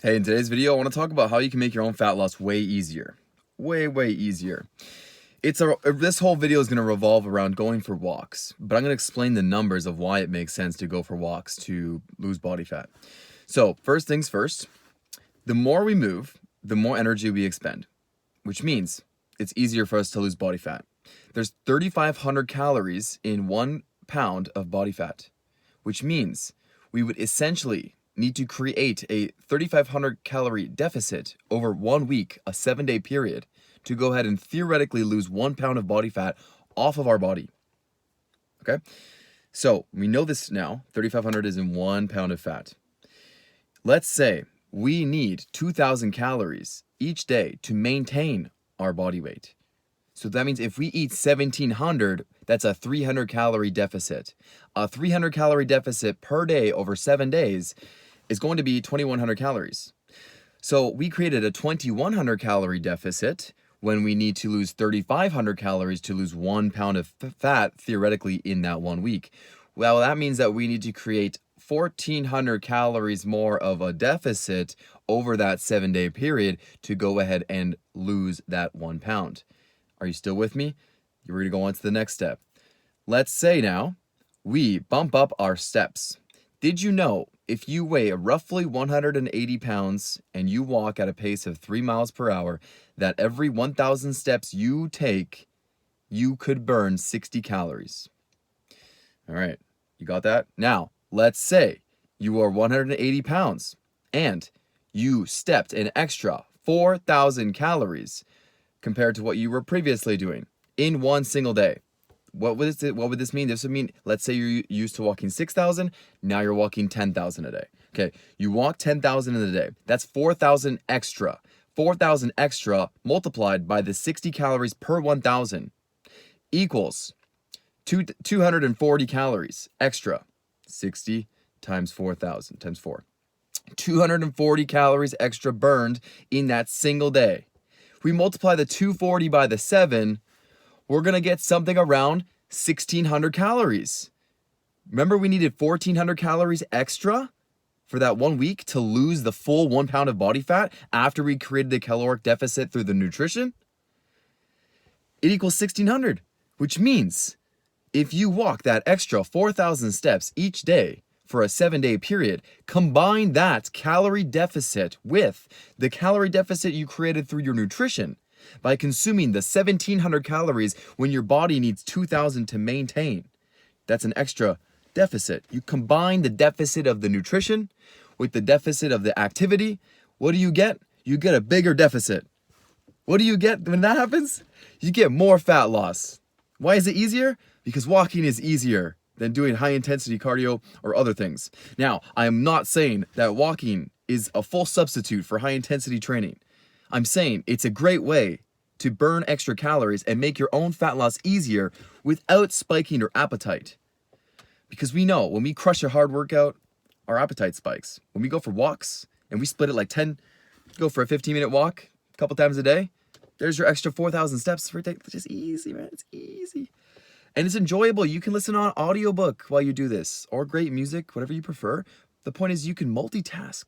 Hey, in today's video, I want to talk about how you can make your own fat loss way easier. Way easier. This whole video is going to revolve around going for walks, but I'm going to explain the numbers of why it makes sense to go for walks to lose body fat. So, first things first, the more we move, the more energy we expend, which means it's easier for us to lose body fat. There's 3,500 calories in 1 pound of body fat, which means we would essentially need to create a 3,500 calorie deficit over 1 week, a 7-day period, to go ahead and theoretically lose 1 pound of body fat off of our body. Okay? So we know this now. 3,500 is in 1 pound of fat. Let's say we need 2,000 calories each day to maintain our body weight. So that means if we eat 1,700, that's a 300 calorie deficit. A 300 calorie deficit per day over 7 days is going to be 2,100 calories. So we created a 2,100 calorie deficit when we need to lose 3,500 calories to lose 1 pound of fat theoretically in that 1 week. Well, that means that we need to create 1,400 calories more of a deficit over that 7-day period to go ahead and lose that 1 pound. Are you still with me? We're going to go on to the next step. Let's say now we bump up our steps. Did you know if you weigh roughly 180 pounds and you walk at a pace of 3 miles per hour, that every 1,000 steps you take, you could burn 60 calories? All right, you got that? Now, let's say you are 180 pounds and you stepped an extra 4,000 calories compared to what you were previously doing in one single day. What would this mean? This would mean, let's say you're used to walking 6,000, now you're walking 10,000 a day. Okay, you walk 10,000 in a day. That's 4,000 extra. 4,000 extra multiplied by the 60 calories per 1,000 equals 240 calories extra. 60 times 4,000 times 4. 240 calories extra burned in that single day. If we multiply the 240 by the 7, we're going to get something around 1,600 calories. Remember, we needed 1,400 calories extra for that 1 week to lose the full 1 pound of body fat after we created the caloric deficit through the nutrition? It equals 1,600, which means if you walk that extra 4,000 steps each day for a 7-day period, combine that calorie deficit with the calorie deficit you created through your nutrition by consuming the 1,700 calories when your body needs 2,000 to maintain. That's an extra deficit. You combine the deficit of the nutrition with the deficit of the activity. What do you get? You get a bigger deficit. What do you get when that happens? You get more fat loss. Why is it easier? Because walking is easier than doing high intensity cardio or other things. Now, I am not saying that walking is a full substitute for high intensity training. I'm saying it's a great way to burn extra calories and make your own fat loss easier without spiking your appetite. Because we know when we crush a hard workout, our appetite spikes. When we go for walks and we split it like 10, go for a 15-minute walk a couple times a day, there's your extra 4,000 steps for day. It's just easy, man. It's easy. And it's enjoyable. You can listen on audiobook while you do this, or great music, whatever you prefer. The point is you can multitask.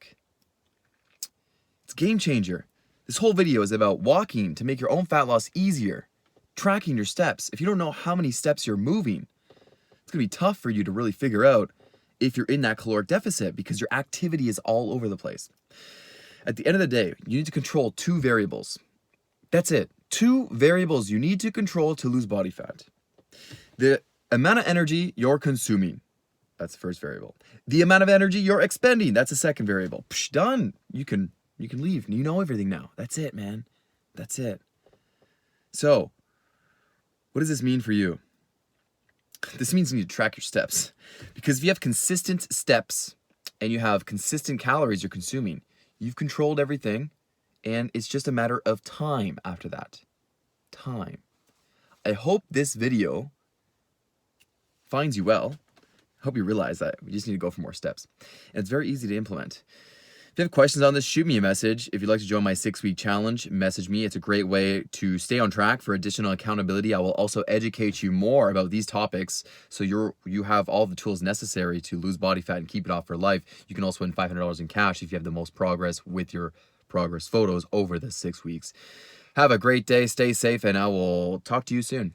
It's a game changer. This whole video is about walking to make your own fat loss easier, tracking your steps. If you don't know how many steps you're moving, it's going to be tough for you to really figure out if you're in that caloric deficit because your activity is all over the place. At the end of the day, you need to control 2 variables. That's it. 2 variables you need to control to lose body fat. The amount of energy you're consuming. That's the first variable. The amount of energy you're expending. That's the second variable. Done. You can leave. You know everything now. That's it, man. That's it. So, what does this mean for you? This means you need to track your steps. Because if you have consistent steps and you have consistent calories you're consuming, you've controlled everything, and it's just a matter of time after that. Time. I hope this video finds you well. I hope you realize that we just need to go for more steps. And it's very easy to implement. If you have questions on this, shoot me a message. If you'd like to join my 6-week challenge, message me. It's a great way to stay on track for additional accountability. I will also educate you more about these topics so you have all the tools necessary to lose body fat and keep it off for life. You can also win $500 in cash if you have the most progress with your progress photos over the 6 weeks. Have a great day, stay safe, and I will talk to you soon.